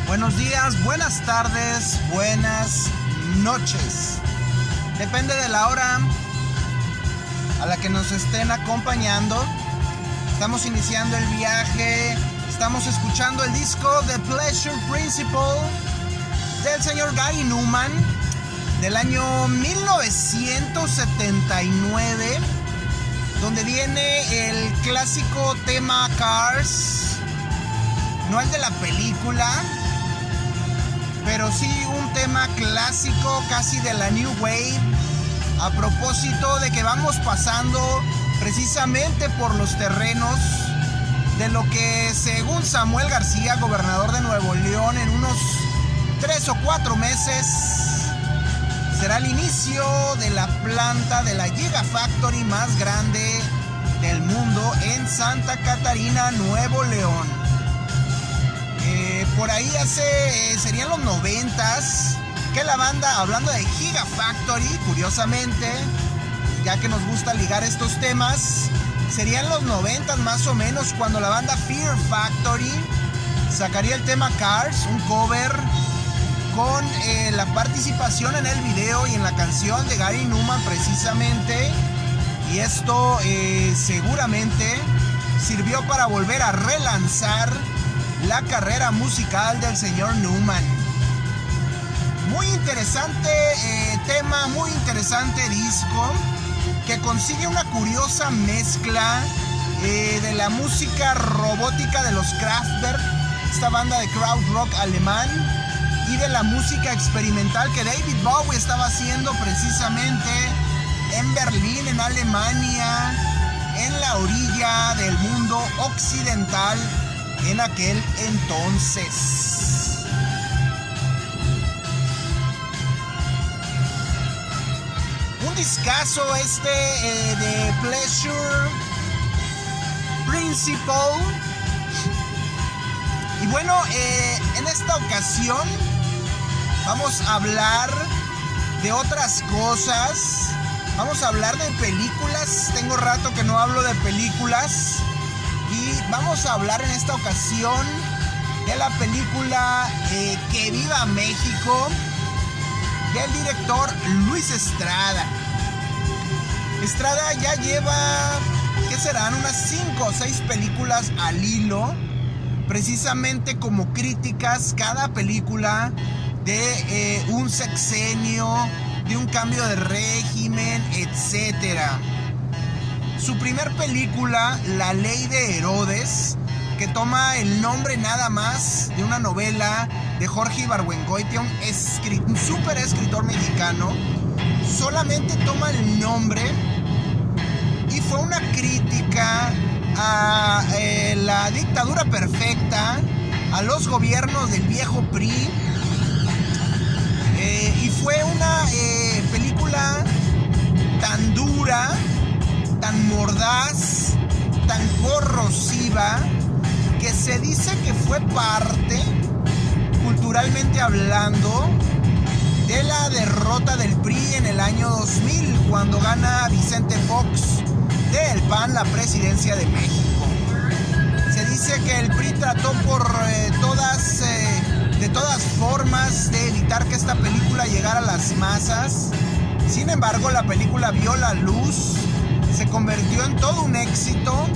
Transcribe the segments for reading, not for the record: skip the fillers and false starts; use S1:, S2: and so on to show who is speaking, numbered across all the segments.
S1: Buenos días, buenas tardes, buenas noches. Depende de la hora a la que nos estén acompañando. Estamos iniciando el viaje. Estamos escuchando el disco The Pleasure Principle del señor Gary Numan del año 1979, donde viene el clásico tema Cars, no el de la película, pero sí un tema clásico casi de la New Wave, a propósito de que vamos pasando precisamente por los terrenos de lo que, según Samuel García, gobernador de Nuevo León, en unos 3 o 4 meses será el inicio de la planta de la Gigafactory más grande del mundo en Santa Catarina, Nuevo León. Por ahí serían los 90s que la banda, hablando de Gigafactory, curiosamente, ya que nos gusta ligar estos temas, serían los 90s más o menos cuando la banda Fear Factory sacaría el tema Cars, un cover con la participación en el video y en la canción de Gary Numan precisamente, y esto seguramente sirvió para volver a relanzar la carrera musical del señor Numan. Muy interesante tema, muy interesante disco, que consigue una curiosa mezcla de la música robótica de los Kraftwerk, esta banda de krautrock alemán, y de la música experimental que David Bowie estaba haciendo precisamente en Berlín, en Alemania, en la orilla del mundo occidental en aquel entonces. Un discazo de Pleasure Principle. Y bueno, en esta ocasión vamos a hablar de otras cosas. Vamos a hablar de películas. Tengo rato que no hablo de películas. Y vamos a hablar en esta ocasión de la película Que Viva México, del director Luis Estrada. Estrada ya lleva, ¿qué serán? Unas 5 o 6 películas al hilo, precisamente como críticas cada película de un sexenio, de un cambio de régimen, etcétera. Su primer película, La Ley de Herodes, que toma el nombre nada más de una novela de Jorge Ibargüengoitia, un súper escritor mexicano, solamente toma el nombre, y fue una crítica a la dictadura perfecta, a los gobiernos del viejo PRI, y fue una película tan dura, tan mordaz, tan corrosiva, que se dice que fue parte, culturalmente hablando, de la derrota del PRI en el año 2000, cuando gana Vicente Fox del PAN la presidencia de México. Se dice que el PRI trató de todas formas de evitar que esta película llegara a las masas. Sin embargo, la película vio la luz, se convirtió en todo un éxito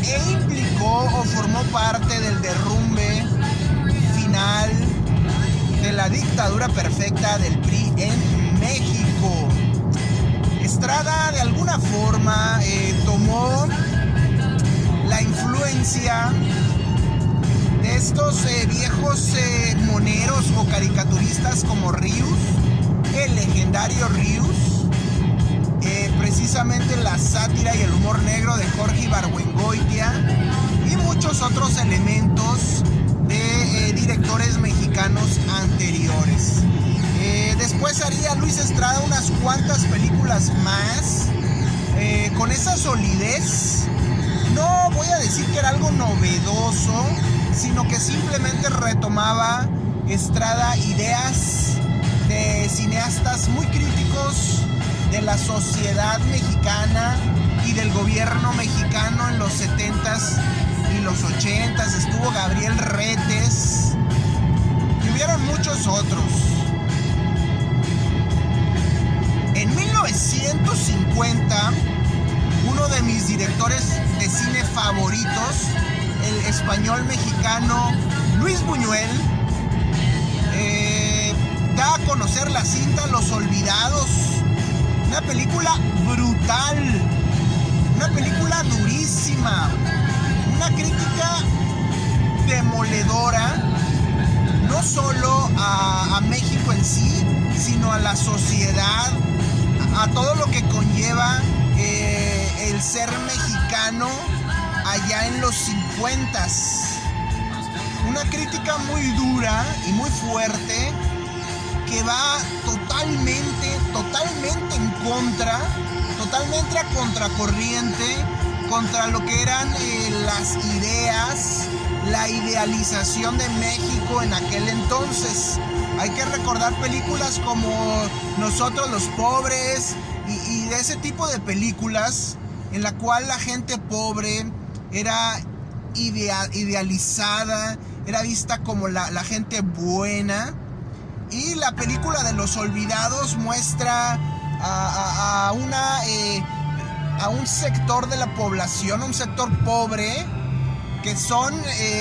S1: e implicó o formó parte del derrumbe final de la dictadura perfecta del PRI en México. Estrada de alguna forma tomó la influencia de estos viejos moneros o caricaturistas como Rius, el legendario Rius, precisamente la sátira y el humor negro de Jorge Ibargüengoitia, y muchos otros elementos de directores mexicanos anteriores. Después haría Luis Estrada unas cuantas películas más con esa solidez. No voy a decir que era algo novedoso, sino que simplemente retomaba Estrada ideas de cineastas muy críticos de la sociedad mexicana y del gobierno mexicano en los 70s y los 80s, estuvo Gabriel Retes y hubieron muchos otros. En 1950, uno de mis directores de cine favoritos, el español mexicano Luis Buñuel, da a conocer la cinta Los Olvidados, una película brutal, una película durísima, una crítica demoledora, no solo a México en sí, sino a la sociedad, a todo lo que conlleva el ser mexicano allá en los 50s. Una crítica muy dura y muy fuerte que va totalmente en contra, totalmente a contracorriente contra lo que eran las ideas, la idealización de México en aquel entonces. Hay que recordar películas como Nosotros los Pobres y de ese tipo de películas en la cual la gente pobre era idealizada, era vista como la gente buena. Y la película de Los Olvidados muestra a un sector de la población, un sector pobre, que son,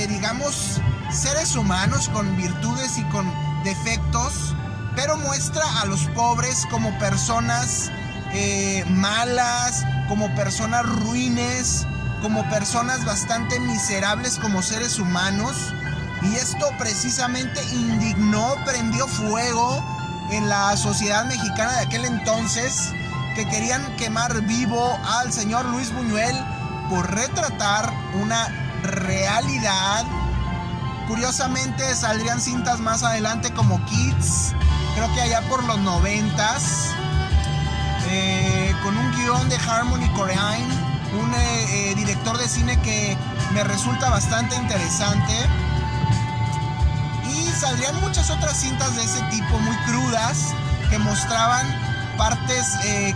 S1: digamos, seres humanos con virtudes y con defectos, pero muestra a los pobres como personas malas, como personas ruines, como personas bastante miserables como seres humanos. Y esto precisamente indignó, prendió fuego en la sociedad mexicana de aquel entonces, que querían quemar vivo al señor Luis Buñuel por retratar una realidad. Curiosamente saldrían cintas más adelante como Kids, creo que allá por los 90s, con un guión de Harmony Korine, un director de cine que me resulta bastante interesante. Y saldrían muchas otras cintas de ese tipo muy crudas que mostraban partes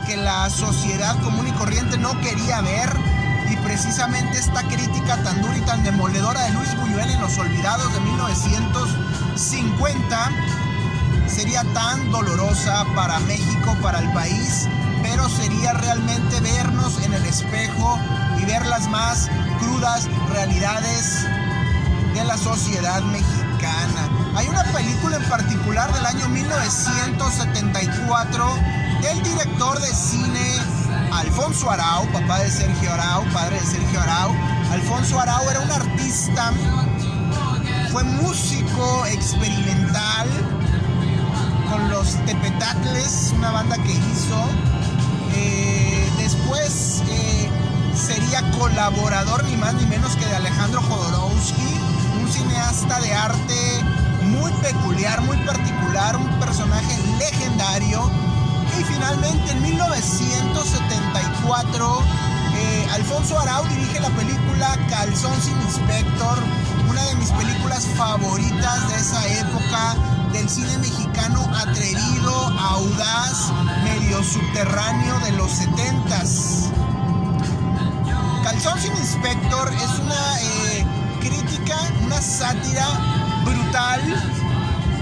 S1: que la sociedad común y corriente no quería ver. Y precisamente esta crítica tan dura y tan demoledora de Luis Buñuel en Los Olvidados de 1950 sería tan dolorosa para México, para el país, pero sería realmente vernos en el espejo y ver las más crudas realidades de la sociedad mexicana. Hay una película en particular del año 1974 del director de cine Alfonso Arau, papá de Sergio Arau, padre de Sergio Arau. Alfonso Arau era un artista, fue músico experimental con los Tepetacles, una banda que hizo. Después sería colaborador ni más ni menos que de Alejandro Jodorowsky, un cineasta de arte muy peculiar, muy particular, un personaje legendario. Y finalmente en 1974 Alfonso Arau dirige la película Calzón sin Inspector, una de mis películas favoritas de esa época del cine mexicano atrevido, audaz, medio subterráneo de los 70s. Calzón sin Inspector es una crítica, una sátira brutal,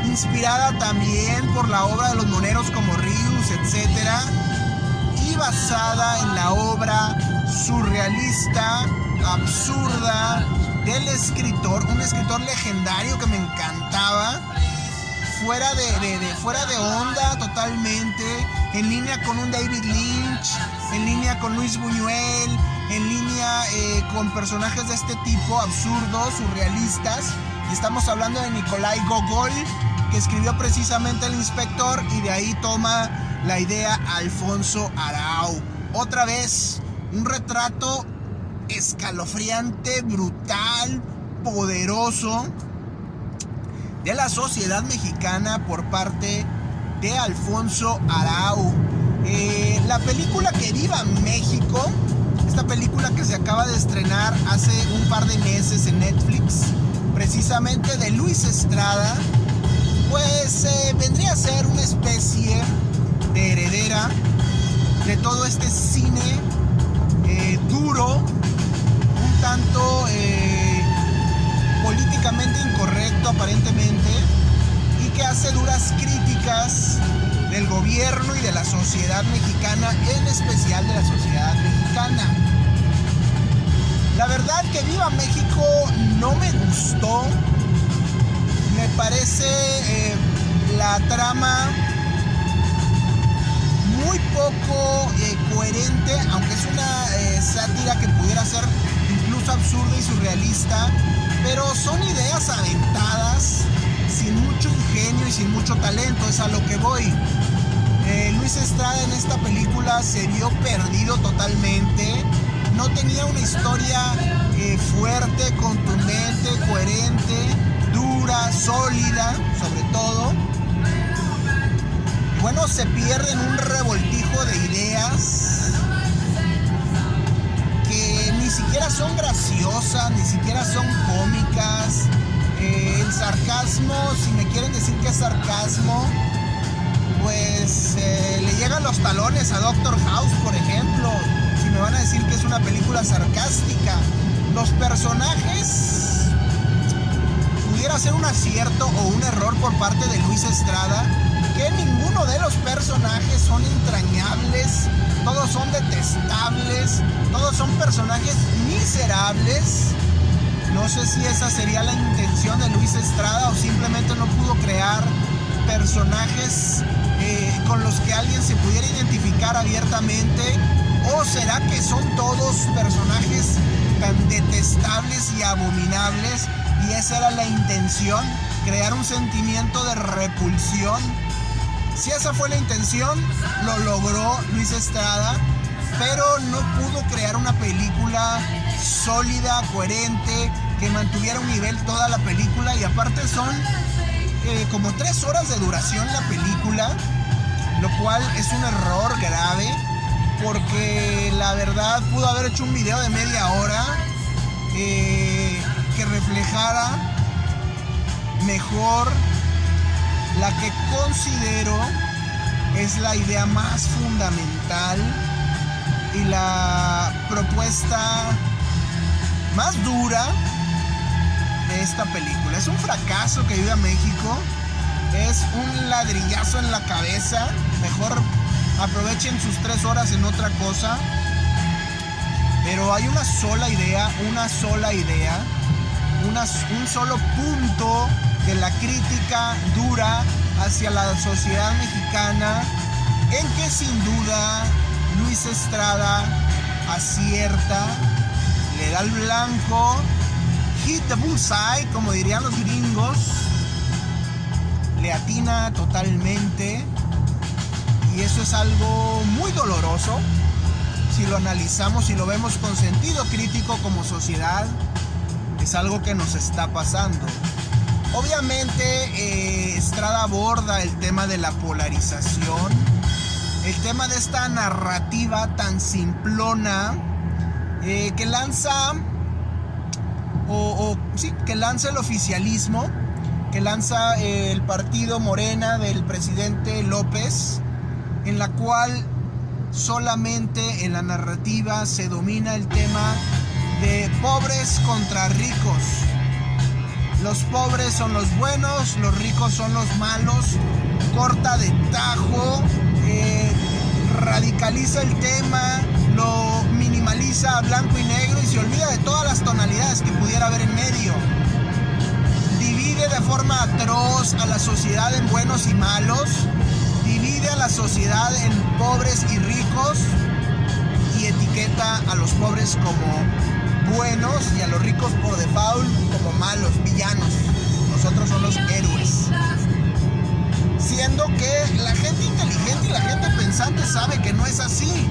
S1: inspirada también por la obra de los moneros como Ríos, etc. Y basada en la obra surrealista, absurda, del escritor, un escritor legendario que me encantaba, fuera de onda totalmente, en línea con un David Lynch, en línea con Luis Buñuel, en línea con personajes de este tipo, absurdos, surrealistas. Y estamos hablando de Nikolai Gogol, que escribió precisamente El Inspector, y de ahí toma la idea Alfonso Arau. Otra vez, un retrato escalofriante, brutal, poderoso de la sociedad mexicana por parte de Alfonso Arau. La película Que Viva México, esta película que se acaba de estrenar hace un par de meses en Netflix, precisamente de Luis Estrada, pues vendría a ser una especie de heredera de todo este cine duro, un tanto aparentemente, y que hace duras críticas del gobierno y de la sociedad mexicana, en especial de la sociedad mexicana. La verdad que Viva México no me gustó. Me parece la trama muy poco coherente, aunque es una sátira que pudiera ser incluso absurda y surrealista, pero son ideas aventadas, sin mucho ingenio y sin mucho talento, es a lo que voy. Luis Estrada en esta película se vio perdido totalmente, no tenía una historia fuerte, contundente, coherente, dura, sólida, sobre todo. Bueno, se pierde en un revoltijo de ideas que ni siquiera son graciosas, ni siquiera son cómicas. El sarcasmo, si me quieren decir que es sarcasmo, pues le llegan los talones a Doctor House, por ejemplo. Si me van a decir que es una película sarcástica, los personajes, pudiera ser un acierto o un error por parte de Luis Estrada, que ninguno de los personajes son entrañables, todos son detestables, todos son personajes miserables. No sé si esa sería la intención de Luis Estrada o simplemente no pudo crear personajes con los que alguien se pudiera identificar abiertamente, o será que son todos personajes tan detestables y abominables y esa era la intención, crear un sentimiento de repulsión. Si esa fue la intención, lo logró Luis Estrada, pero no pudo crear una película sólida, coherente, que mantuviera un nivel toda la película, y aparte son como 3 horas de duración la película, lo cual es un error grave, porque la verdad pudo haber hecho un video de media hora que reflejara mejor la que considero es la idea más fundamental y la propuesta más dura de esta película. Es un fracaso que Viva México, es un ladrillazo en la cabeza. Mejor aprovechen sus 3 horas en otra cosa. Pero hay una sola idea, un solo punto de la crítica dura hacia la sociedad mexicana, en que sin duda Luis Estrada acierta, le da el blanco, hit the bullseye, como dirían los gringos, le atina totalmente, y eso es algo muy doloroso si lo analizamos y lo vemos con sentido crítico como sociedad. Es algo que nos está pasando. Obviamente Estrada aborda el tema de la polarización, el tema de esta narrativa tan simplona que lanza que lanza el oficialismo, que lanza el partido Morena del presidente López, en la cual solamente en la narrativa se domina el tema de pobres contra ricos. Los pobres son los buenos, los ricos son los malos. Corta de tajo, radicaliza el tema, lo minimaliza a blanco y negro y se olvida de todas las tonalidades que pudiera haber en medio. Divide de forma atroz a la sociedad en buenos y malos, divide a la sociedad en pobres y ricos y etiqueta a los pobres como buenos y a los ricos por default como malos, villanos. Nosotros somos los héroes. Siendo que la gente inteligente y la gente pensante sabe que no es así.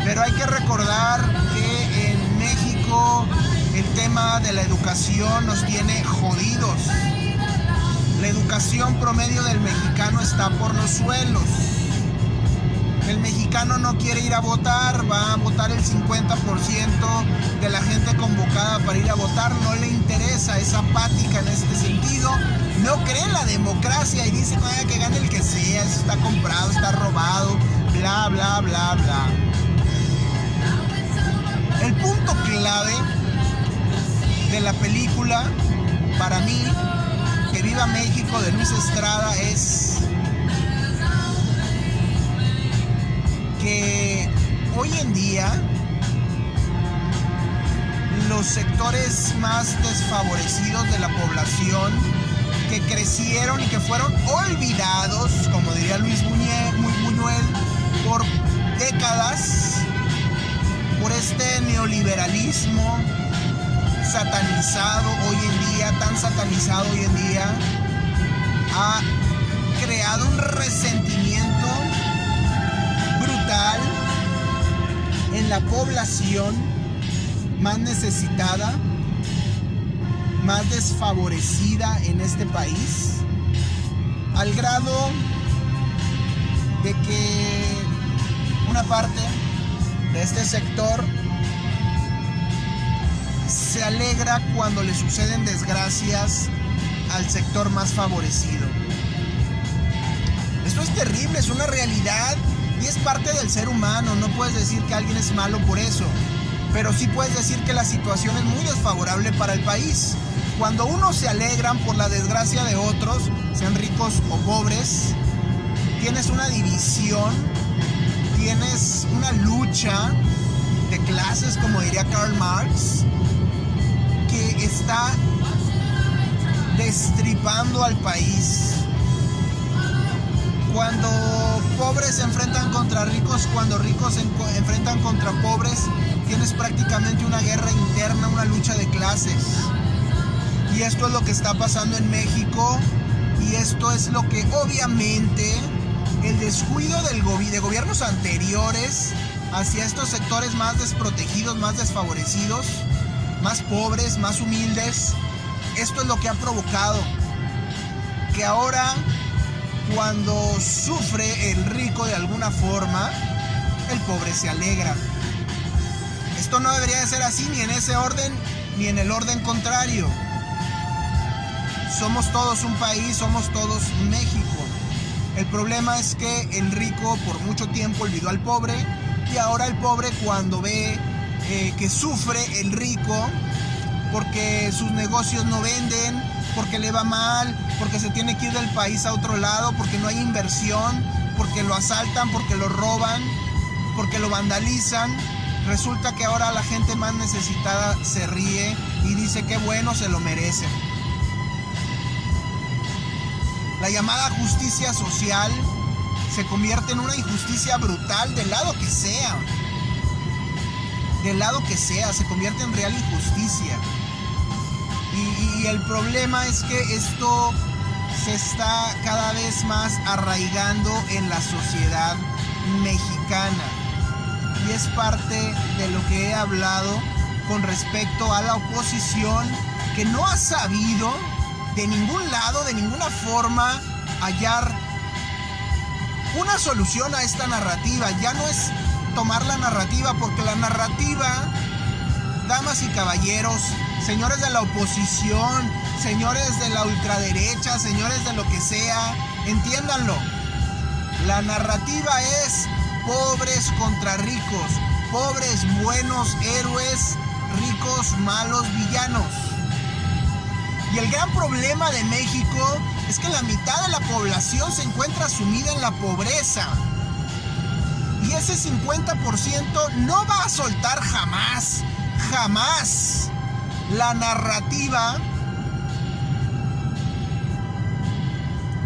S1: Pero hay que recordar que en México el tema de la educación nos tiene jodidos. La educación promedio del mexicano está por los suelos. El mexicano no quiere ir a votar, va a votar el 50% de la gente convocada para ir a votar, no le interesa, es apática en este sentido, no cree en la democracia y dice que gane el que sea, eso está comprado, está robado, bla, bla, bla, bla. El punto clave de la película para mí, que viva México de Luis Estrada es que hoy en día los sectores más desfavorecidos de la población, que crecieron y que fueron olvidados, como diría Luis Buñuel, por décadas, por este neoliberalismo satanizado hoy en día, tan satanizado hoy en día, ha creado un resentimiento brutal en la población más necesitada, más desfavorecida en este país, al grado de que una parte de este sector se alegra cuando le suceden desgracias al sector más favorecido. Esto es terrible, es una realidad y es parte del ser humano. No puedes decir que alguien es malo por eso, pero sí puedes decir que la situación es muy desfavorable para el país. Cuando unos se alegran por la desgracia de otros, sean ricos o pobres, tienes una división, tienes una lucha de clases, como diría Karl Marx, que está destripando al país. Cuando pobres se enfrentan contra ricos, cuando ricos se enfrentan contra pobres, tienes prácticamente una guerra interna, una lucha de clases. Y esto es lo que está pasando en México, y esto es lo que obviamente el descuido de gobiernos anteriores hacia estos sectores más desprotegidos, más desfavorecidos, más pobres, más humildes, esto es lo que ha provocado que ahora, cuando sufre el rico de alguna forma, el pobre se alegra. Esto no debería de ser así, ni en ese orden, ni en el orden contrario. Somos todos un país, somos todos México. El problema es que el rico por mucho tiempo olvidó al pobre, y ahora el pobre, cuando ve que sufre el rico porque sus negocios no venden, porque le va mal, porque se tiene que ir del país a otro lado, porque no hay inversión, porque lo asaltan, porque lo roban, porque lo vandalizan, resulta que ahora la gente más necesitada se ríe y dice que bueno, se lo merecen. La llamada justicia social se convierte en una injusticia brutal del lado que sea. Del lado que sea, se convierte en real injusticia. Y el problema es que esto se está cada vez más arraigando en la sociedad mexicana. Y es parte de lo que he hablado con respecto a la oposición, que no ha sabido de ningún lado, de ninguna forma, hallar una solución a esta narrativa. Ya no es tomar la narrativa, porque la narrativa, damas y caballeros, señores de la oposición, señores de la ultraderecha, señores de lo que sea, entiéndanlo. La narrativa es pobres contra ricos, pobres buenos héroes, ricos malos villanos. Y el gran problema de México es que la mitad de la población se encuentra sumida en la pobreza. Y ese 50% no va a soltar jamás, jamás la narrativa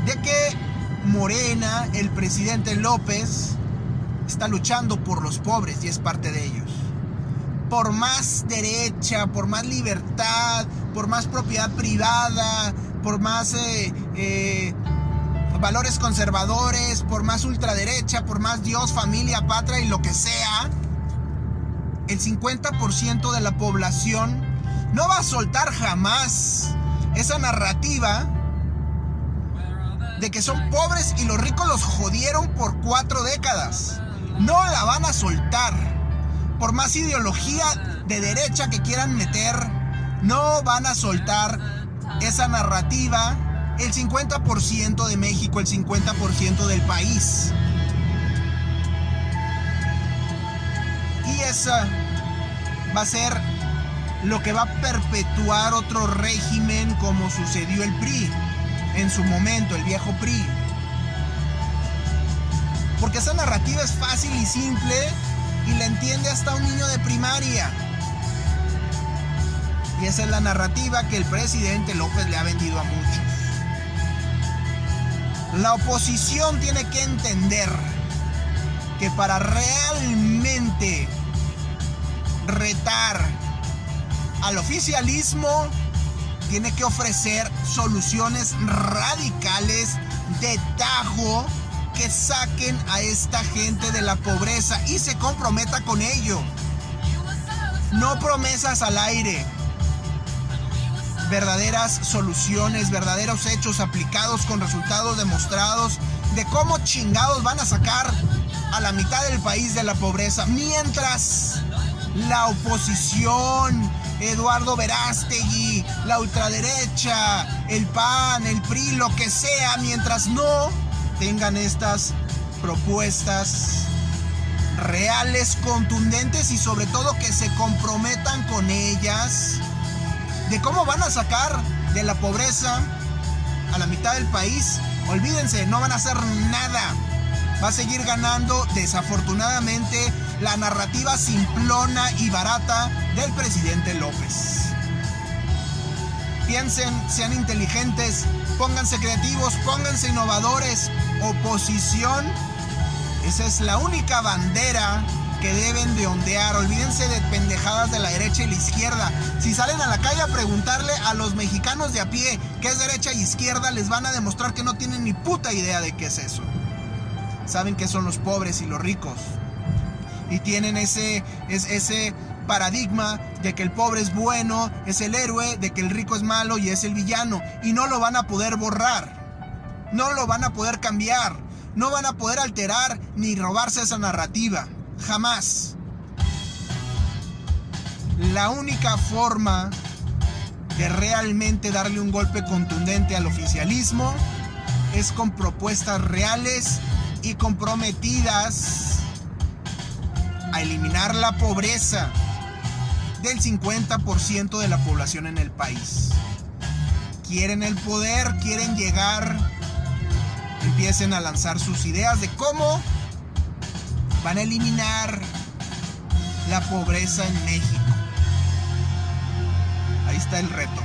S1: de que Morena, el presidente López, está luchando por los pobres y es parte de ellos. Por más derecha, por más libertad, por más propiedad privada, por más valores conservadores, por más ultraderecha, por más Dios, familia, patria y lo que sea, el 50% de la población no va a soltar jamás esa narrativa de que son pobres y los ricos los jodieron por 4 décadas. No la van a soltar. Por más ideología de derecha que quieran meter, no van a soltar esa narrativa. El 50% de México, el 50% del país. Y esa va a ser lo que va a perpetuar otro régimen como sucedió el PRI en su momento, el viejo PRI. Porque esa narrativa es fácil y simple y la entiende hasta un niño de primaria. Y esa es la narrativa que el presidente López le ha vendido a muchos. La oposición tiene que entender que para realmente retar al oficialismo tiene que ofrecer soluciones radicales de tajo que saquen a esta gente de la pobreza y se comprometa con ello. No promesas al aire. Verdaderas soluciones, verdaderos hechos aplicados con resultados demostrados de cómo chingados van a sacar a la mitad del país de la pobreza. Mientras la oposición, Eduardo Verástegui, la ultraderecha, el PAN, el PRI, lo que sea, mientras no tengan estas propuestas reales, contundentes y sobre todo que se comprometan con ellas, de cómo van a sacar de la pobreza a la mitad del país, olvídense, no van a hacer nada. Va a seguir ganando, desafortunadamente, la narrativa simplona y barata del presidente López. Piensen, sean inteligentes, pónganse creativos, pónganse innovadores. Oposición, esa es la única bandera que deben de ondear. Olvídense de pendejadas de la derecha y la izquierda. Si salen a la calle a preguntarle a los mexicanos de a pie qué es derecha y izquierda, les van a demostrar que no tienen ni puta idea de qué es eso. Saben que son los pobres y los ricos. Y tienen ese paradigma de que el pobre es bueno, es el héroe, de que el rico es malo y es el villano. Y no lo van a poder borrar. No lo van a poder cambiar. No van a poder alterar ni robarse esa narrativa. Jamás. La única forma de realmente darle un golpe contundente al oficialismo es con propuestas reales y comprometidas a eliminar la pobreza del 50% de la población en el país. Quieren el poder, quieren llegar, empiecen a lanzar sus ideas de cómo van a eliminar la pobreza en México. Ahí está el reto.